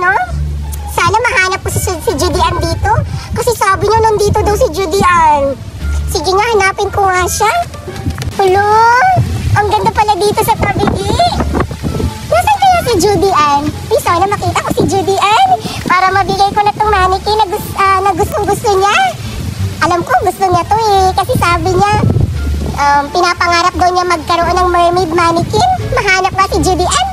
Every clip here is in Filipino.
no? Sana mahanap ko si Judy Ann dito. Kasi sabi niya nandito daw si Judy Ann. Sige nga, hanapin ko nga siya. Hello? Ang ganda pala dito sa tabigi. Nasaan kaya si Judy Ann? Sana makita ko si Judy Ann para mabigay ko na itong mannequin na gustong-gusto niya. Alam ko gusto niya to eh. Kasi sabi niya, pinapangarap daw niya magkaroon ng mermaid mannequin. Mahanap nga si Judy Ann.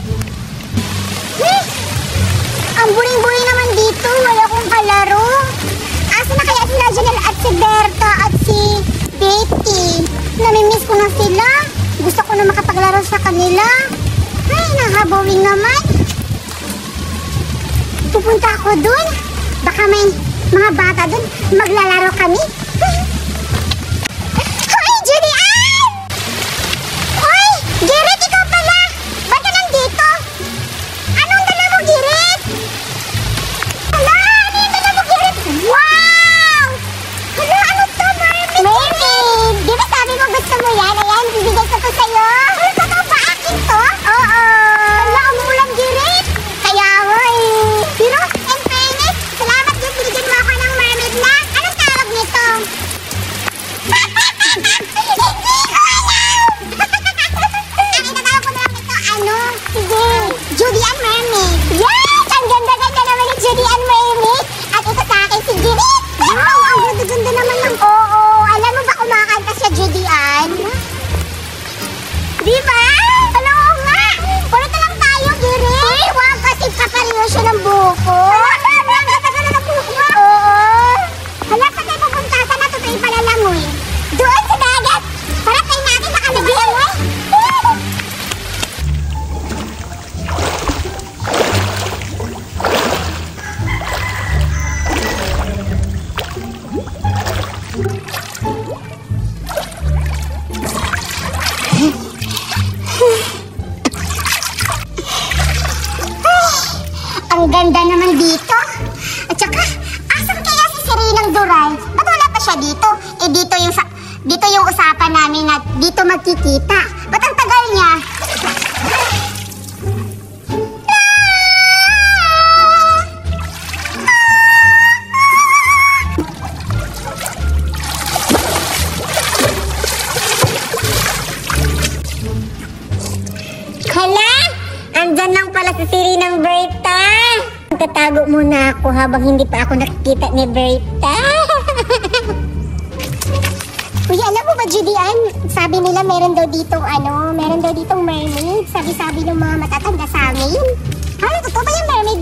Ang buring-buring naman dito. Wala akong kalaro. Asa na kaya sila Janelle at si Berta at si Betty? Namimiss ko na sila. Gusto ko na makapaglaro sa kanila. Ay, nakabawing naman. Pupunta ako dun. Baka may mga bata dun. Maglalaro kami. Hoy, Judy Ann! Hoy, Gerrit, ikaw pala. Ba't ka nandito? Anong dala mo, Gerrit? Hala, ano yung dala mo, Gerrit? Wow! Hala, ano to, mermaid? Mermaid! Di ba sabi mo gusto mo yan? Ayan, bibigay ko to sa'yo. Ay, totoo ba akin to? Oo. Hala, umulang, Gerrit. Kaya nga eh. Pero, in fairness, salamat yung binigyan mo ako ng mermaid na. Anong tawag nito? Hindi ko alam! Ang itatawag ko na lang ito, ano? Sige, Judy Ann Mermaid. Yes! Ang ganda-ganda naman ni Judy Ann Mermaid. At ito sa akin si Gerrit. Wow! Ang ganda-ganda naman ng oo. Alam mo ba kumakanta siya, Judy Ann? Di ba? Alam ko nga. Pulito lang tayo, Gerrit. Ay, wag kasi kapariyo siya ng buko. Ang ganda-ganda ng buko. Oo. Hala, saan tayo pupunta? Saan natutuloy pala langoy? Doon sa dagat. Para tayo natin nakalagay. Ang ganda naman dito. At saka, asan kaya si Serenang Duray? Ba't wala pa siya dito? Eh, dito yung usapan namin na dito magkikita. Ba't ang tagal niya? Hala! Andyan lang pala si Serenang Berta. Tatago muna ako habang hindi pa ako nakikita ni Berta. Uy, alam mo ba, Judy Ann? Sabi nila meron daw ditong mermaid. Sabi-sabi ng mga matatanda sa amin. Ano, totoo ba yung mermaid,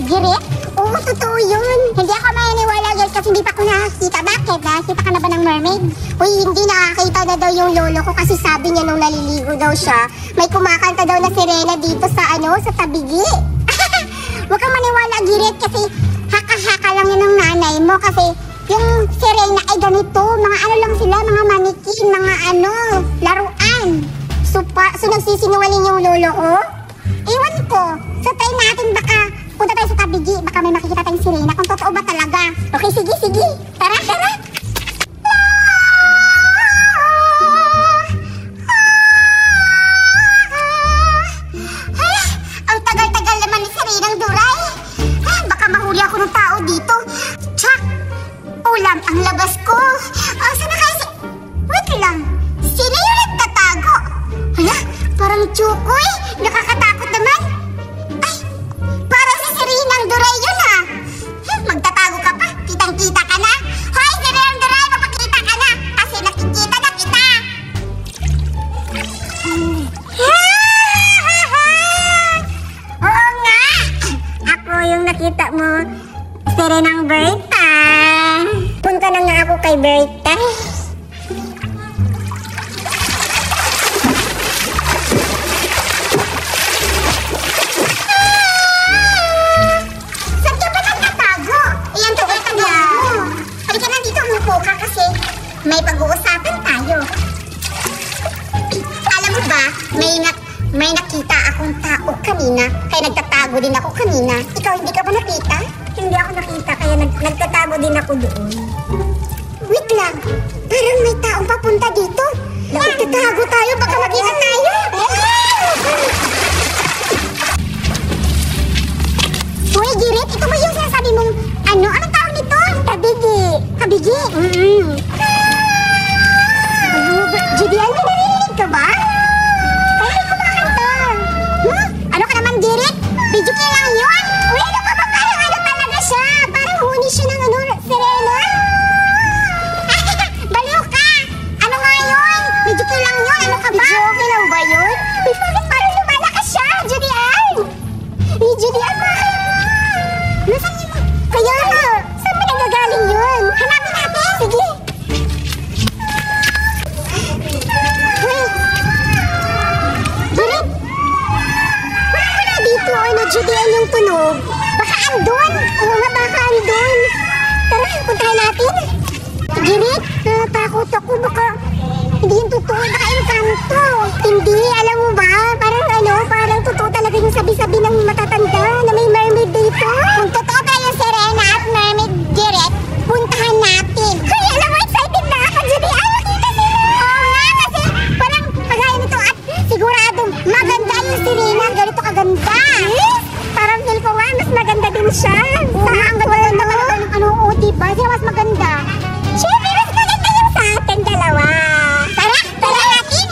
Gerrit? Oo, totoo yun. Hindi ako maniniwala, guys, kasi hindi pa ako nakakita. Bakit? Nakakita ka na ba ng mermaid? Uy, hindi nakakita na daw yung lolo ko kasi sabi niya nung naliligo daw siya, may kumakanta daw na sirena dito sa tabigi. Huwag kang maniwala, Gerrit, kasi haka-haka lang yun ng nanay mo kasi yung sirena ay ganito, mga ano lang sila, mga manikin, mga laruan. So nagsisinungaling yung lolo ko? Iwan ko. So tayo natin baka punta tayo sa tabigi, baka may makikita tayong sirena kung totoo ba talaga. Okay, sige. Tara. Ang tagal-tagal naman ni Serenang Duray. Baka mahuli ako ng tao dito. Tsak! Ulam ang labas ko. Saan na kaya wait lang. Sino yung nagtatago? Hala, parang Chukoy. Nakakatakot naman. Ay, parang si Serenang Duray yun ah. Magtatago ka pa. Kitang-kita ka na. Hoy, Serenang Duray, mapakita ka na. Kasi nakikita na kita. Oo nga. Ako yung nakita mo, Serenang Berta. Punta na nga ako kay Berta. Saan ka ba nagtatago? Iyan to ka mo. Halika na dito, umupo ka kasi may pag-uusapan tayo. Alam mo ba, may nakita akong tao kanina, kaya nagtatago din ako kanina. Ikaw, hindi ka ba nakita? Hindi ako nakita, kaya nagtatago din ako doon. Wait lang, parang may taong papunta dito. Nagtatago tayo, baka makita tayo. Uy, ano? Anong tawag nito? Kabigi. Kabigi? Judian, may narinig ka ba? Ay, kumakanta. Ano ka naman, Girit? Video ka lang yun? Uy, ano ka ba? Parang ano talaga siya? Parang huni siya ng ano, sirena? Baliw ka! Ano nga yun? Video ka lang yun? Ano ka ba? Video okay lang ba yun? Uy, bakit parang lumalakas siya, Judian? Judian, bakit? Nasaan yun? Kaya nga, saan ba nagagaling yun? Hanapin natin! Sige! Girit! Wala dito, ano, Judian yung tunog. Baka andun! Oo nga, baka andun. Tara, puntahan natin. Girit, natatakot ako. Baka hindi yung totoo. Baka encanto. Hindi, alam mo ba? Parang ano, parang totoo talaga yung sabi-sabi ng matatanda na may mermaid dito. Kung totoo ba yung sirena at mermaid, Girit, puntahan natin. Kaya alam mo, excited na ako, Judian. Makita sila. Oo nga, kasi parang kagaya nito at siguradong maganda yung sirena. Ganito kaganda. Yes! Parang feel ko nga, mas maganda din siya. Ang ganda naman ng ano, diba? Siya mas maganda. Siyempre, mas maganda yung sa atin dalawa. Tara, tara natin.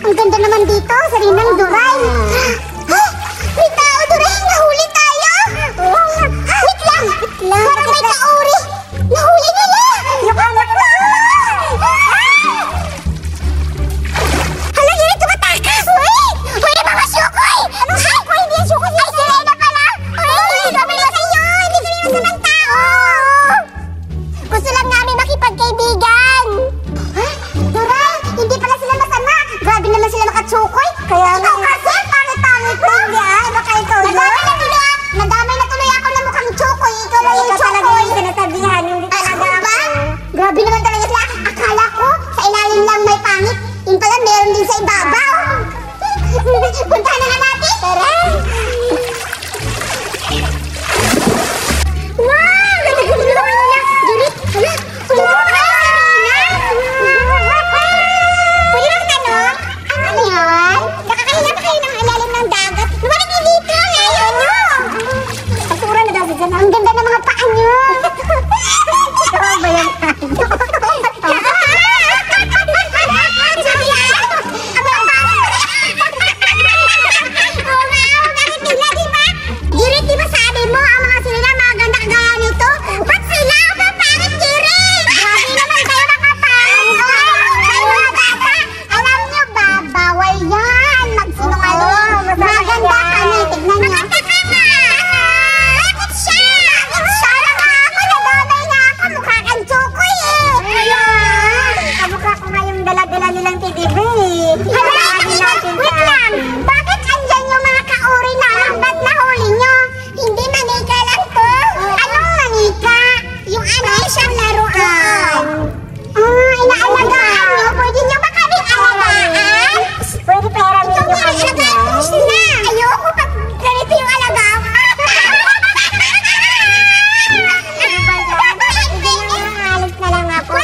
Ang ganda naman dito, Sarinang Duray. May tao, Duray, nahuli tayo. Wait lang, parang may kauri. Nahuli nila. Hala, yun, tumatakas. Uy, mga syukoy. Anong syukoy? Hindi yung syukoy, ay sirena pala. Uy, kami na sa'yo, hindi kami masamang tao. Gusto lang namin makipagkaibigan. Duray, hindi pala sila masama. Grabe naman sila makatsukoy. Kaya nga. Ikaw kasi, pangit-pangit mo. Hindi baka ikaw yun. Nadamay na tuloy ako na mukhang tsukoy. Ikaw lang yung tsukoy. Talaga yung sinatabihan. Hindi talaga ako. Grabe naman talaga sila. Akala ko, sa ilalim lang may pangit. Yung pala, meron din sa ibabaw. Puntahan na nga natin. Tara. Wow! Ganda-ganda naman nila. Girit, hala. Pwede bang tanong? Ano yun? Nakakahiya ba kayo ng ilalim ng dagat? Lumalik niyo dito! Ayaw nyo! Pasura na daw si Jan. Ang ganda ng mga paa nyo! Tama ba yan? Girit, di ba sabi mo ang mga sila maganda kagaya nito? Ba't sila ang mapangit, Girit? Grabe naman kayo makapangit. Kayo mga bata, alam nyo ba, bawal yan. Magsinungaling. Maganda kami, tignan nyo. Maganda ka nga. Bakit siya? Bakit siya? Nadamay na ako. Mukha kang tsukoy eh. Kamukha ko nga yung dala-dala nilang TTV. Wait lang. Bakit andyan yung mga kauri na? Ba't nahuli nyo? Hindi manika lang to. Anong manika? Yung ano siyang laruan. Inaalagaan nyo? Pwede nyo ba kaming alagaan? Pwede pera nyo kami na. Ayoko pag ganito yung alagaan. Halit na lang ako.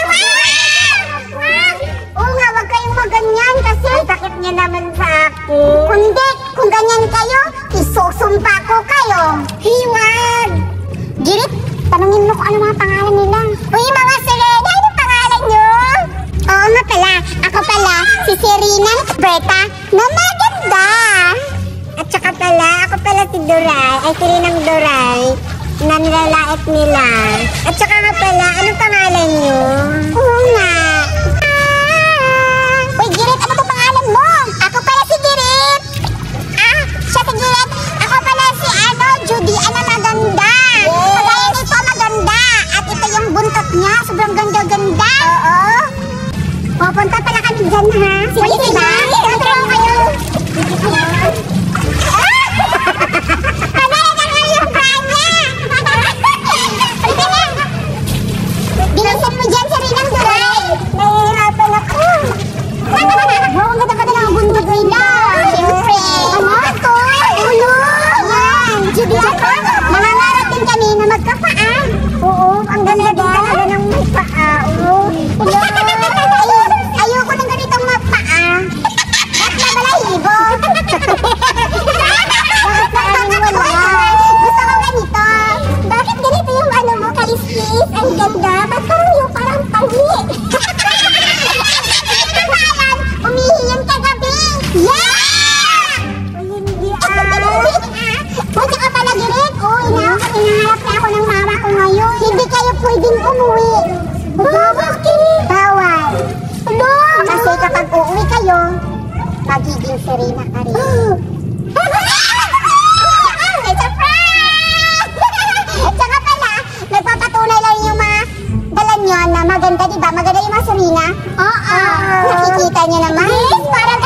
Oo nga, wag kayong maganyan kasi sakit niya naman sa akin. Kundi, kung ganyan kayo, isusumpa ko kayo. Hiwag! Girit, tanungin mo kung ano mga pangalan nila. Uy, mga sirena, anong pangalan nyo? Oo nga pala, ako pala, si Serena Berta na maganda. At saka pala, ako pala si Duray, ay Serenang Duray, na nilalait nila. At saka nga pala, anong pangalan nyo? Oo nga. Uy, Girit, ano to pangalan mo? Ako pala si Girit. Siya si Girit. Ako pala si Judy, maganda. Kagaya nito, maganda. At ito yung buntot niya, sobrang ganda-ganda. Oo. Pupunta pala kami dyan, ha? Sige, diba? Tara kayo. Ano pwedeng umuwi. Bakit? Bawal. Ano? Kasi kapag uuwi kayo, magiging Serena ka rin. It's a prank! Tsaka pala, nagpapatunay lang yung mga dala nyo na maganda, diba? Maganda yung mga Serena. Oo. Nakikita nyo naman. Yes, parang